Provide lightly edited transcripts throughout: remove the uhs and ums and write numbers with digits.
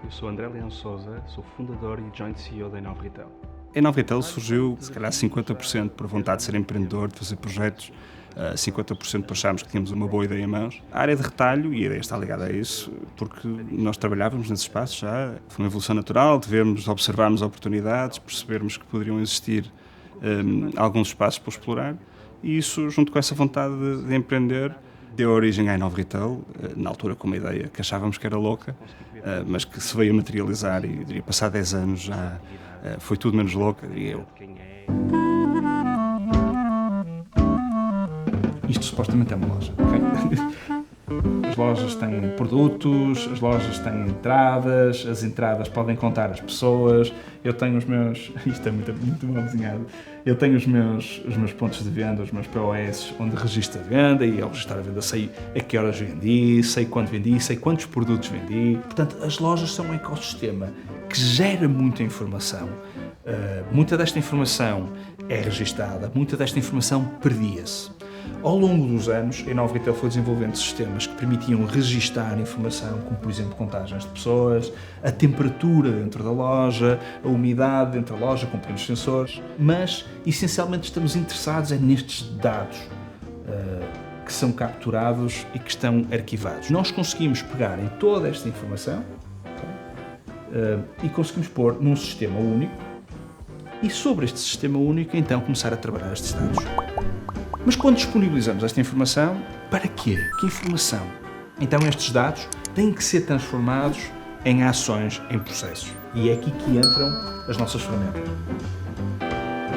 Eu sou André Leão Sousa, sou fundador e Joint CEO da Inova Retail. A Inova Retail surgiu, se calhar, 50% por vontade de ser empreendedor, de fazer projetos, 50% por acharmos que tínhamos uma boa ideia em mãos. A área de retalho, e a ideia está ligada a isso, porque nós trabalhávamos nesses espaços já, foi uma evolução natural, de vermos, observarmos oportunidades, percebermos que poderiam existir alguns espaços para explorar, e isso, junto com essa vontade de empreender, deu origem à Inova Retail, na altura com uma ideia que achávamos que era louca, mas que se veio a materializar e, diria, passar 10 anos já foi tudo menos louca, diria eu. Isto supostamente é uma loja, ok? As lojas têm produtos, as lojas têm entradas, as entradas podem contar as pessoas. Eu tenho os meus... Isto é muito mal desenhado. Eu tenho os meus pontos de venda, os meus POS, onde registro a venda, e ao registrar a venda sei a que horas vendi, sei quanto vendi, sei quantos produtos vendi. Portanto, as lojas são um ecossistema que gera muita informação. Muita desta informação é registada, muita desta informação perdia-se. Ao longo dos anos, a Inova Retail foi desenvolvendo sistemas que permitiam registar informação, como por exemplo contagens de pessoas, a temperatura dentro da loja, a umidade dentro da loja, com pequenos sensores, mas essencialmente estamos interessados nestes dados que são capturados e que estão arquivados. Nós conseguimos pegar em toda esta informação e conseguimos pôr num sistema único e sobre este sistema único então começar a trabalhar estes dados. Mas quando disponibilizamos esta informação, para quê? Que informação? Então estes dados têm que ser transformados em ações, em processos. E é aqui que entram as nossas ferramentas.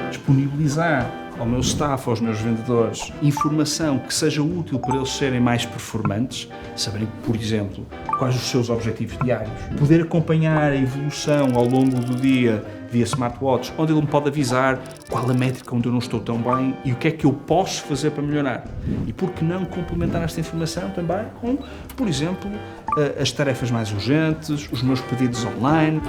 Disponibilizar ao meu staff, aos meus vendedores, informação que seja útil para eles serem mais performantes, saberem, por exemplo, quais os seus objetivos diários, poder acompanhar a evolução ao longo do dia via smartwatch, onde ele me pode avisar qual a métrica onde eu não estou tão bem e o que é que eu posso fazer para melhorar. E por que não complementar esta informação também com, por exemplo, as tarefas mais urgentes, os meus pedidos online.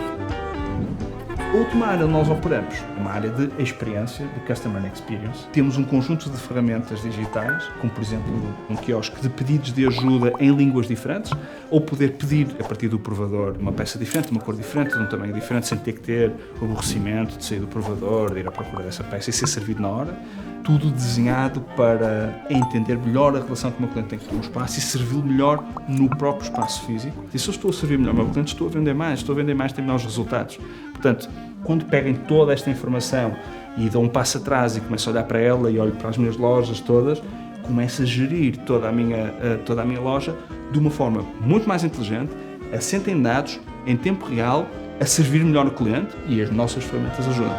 A última área onde nós operamos é uma área de experiência, de Customer Experience. Temos um conjunto de ferramentas digitais, como por exemplo um quiosque de pedidos de ajuda em línguas diferentes, ou poder pedir a partir do provador uma peça diferente, uma cor diferente, de um tamanho diferente, sem ter que ter o aborrecimento de sair do provador, de ir à procura dessa peça e ser servido na hora. Tudo desenhado para entender melhor a relação que o meu cliente tem com o espaço e servi-lo melhor no próprio espaço físico. E se eu estou a servir melhor o meu cliente, estou a vender mais, tenho melhores resultados. Portanto, quando peguem toda esta informação e dou um passo atrás e começo a olhar para ela e olho para as minhas lojas todas, começo a gerir toda a minha loja de uma forma muito mais inteligente, assenta em dados, em tempo real, a servir melhor o cliente, e as nossas ferramentas ajudam.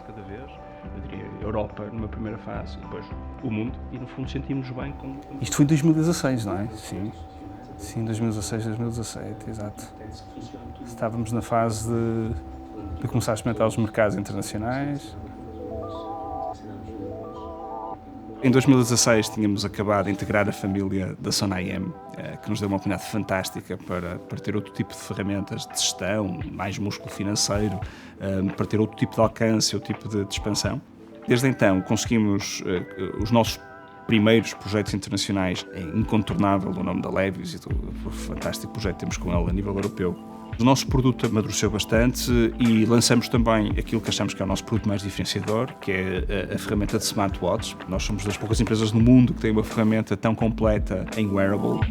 Cada vez, eu diria Europa numa primeira fase e depois o mundo, e no fundo sentimos bem com... Isto foi em 2016, não é? Sim, 2016, 2017, exato. Estávamos na fase de começar a experimentar os mercados internacionais. Em 2016 tínhamos acabado de integrar a família da Sonaem, que nos deu uma oportunidade fantástica para ter outro tipo de ferramentas de gestão, mais músculo financeiro, para ter outro tipo de alcance, outro tipo de expansão. Desde então conseguimos os nossos primeiros projetos internacionais, é incontornável o nome da Levi's e do fantástico projeto que temos com ele a nível europeu. O nosso produto amadureceu bastante e lançamos também aquilo que achamos que é o nosso produto mais diferenciador, que é a ferramenta de smartwatch. Nós somos das poucas empresas no mundo que têm uma ferramenta tão completa em wearable.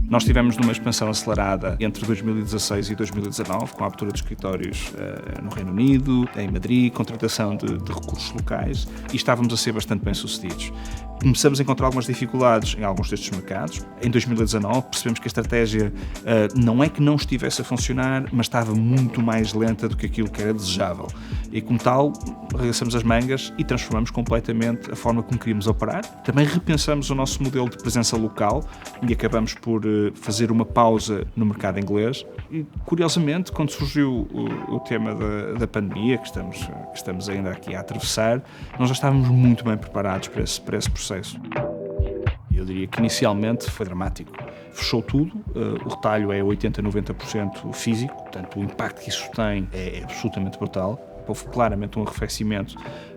Nós estivemos numa expansão acelerada entre 2016 e 2019, com a abertura de escritórios no Reino Unido, em Madrid, contratação de recursos locais, e estávamos a ser bastante bem-sucedidos. Começamos a encontrar algumas dificuldades em alguns destes mercados. Em 2019 percebemos que a estratégia não é que não estivesse a funcionar, mas estava muito mais lenta do que aquilo que era desejável. E como tal, arregaçamos as mangas e transformamos completamente a forma como queríamos operar. Também repensamos o nosso modelo de presença local e acabamos por fazer uma pausa no mercado inglês. E, curiosamente, quando surgiu o tema da pandemia, que estamos ainda aqui a atravessar, nós já estávamos muito bem preparados para esse processo. Eu diria que inicialmente foi dramático. Fechou tudo, o retalho é 80% a 90% físico, portanto o impacto que isso tem é absolutamente brutal. Houve claramente um arrefecimento,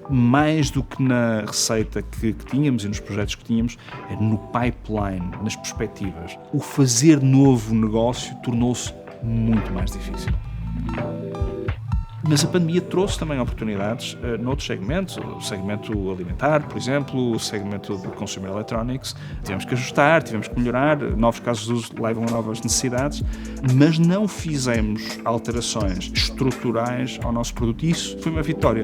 mais do que na receita que tínhamos e nos projetos que tínhamos, é no pipeline, nas perspectivas. O fazer novo negócio tornou-se muito mais difícil. Mas a pandemia trouxe também oportunidades noutros segmentos, o segmento alimentar, por exemplo, o segmento do consumer electronics. Tivemos que ajustar, tivemos que melhorar, novos casos de uso levam a novas necessidades, mas não fizemos alterações estruturais ao nosso produto. Isso foi uma vitória.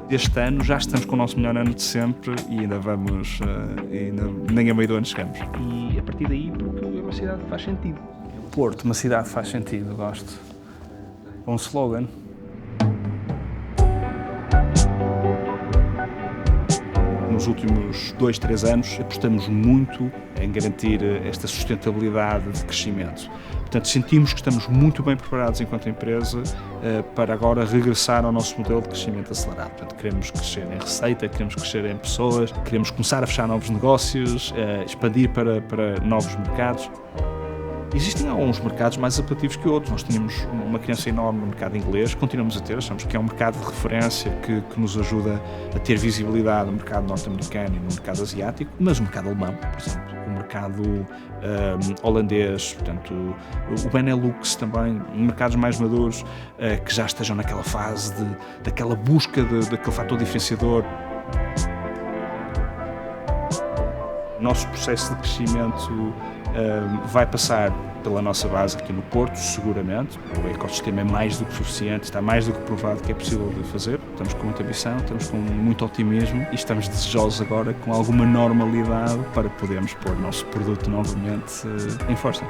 Este ano já estamos com o nosso melhor ano de sempre e ainda vamos, nem a meio do ano chegamos. E a partir daí, porque é uma cidade que faz sentido. Porto, uma cidade que faz sentido, gosto. Um slogan. Nos últimos 2-3 anos apostamos muito em garantir esta sustentabilidade de crescimento. Portanto, sentimos que estamos muito bem preparados enquanto empresa para agora regressar ao nosso modelo de crescimento acelerado. Portanto, queremos crescer em receita, queremos crescer em pessoas, queremos começar a fechar novos negócios, expandir para novos mercados. Existem alguns mercados mais apelativos que outros. Nós tínhamos uma criança enorme no mercado inglês, continuamos a ter, achamos que é um mercado de referência que nos ajuda a ter visibilidade no mercado norte-americano e no mercado asiático, mas o mercado alemão, por exemplo, o mercado holandês, portanto, o Benelux também, mercados mais maduros que já estejam naquela fase daquela busca daquele fator diferenciador. O nosso processo de crescimento vai passar pela nossa base aqui no Porto, seguramente. O ecossistema é mais do que suficiente, está mais do que provado que é possível de fazer. Estamos com muita ambição, estamos com muito otimismo e estamos desejosos agora com alguma normalidade para podermos pôr o nosso produto novamente em força.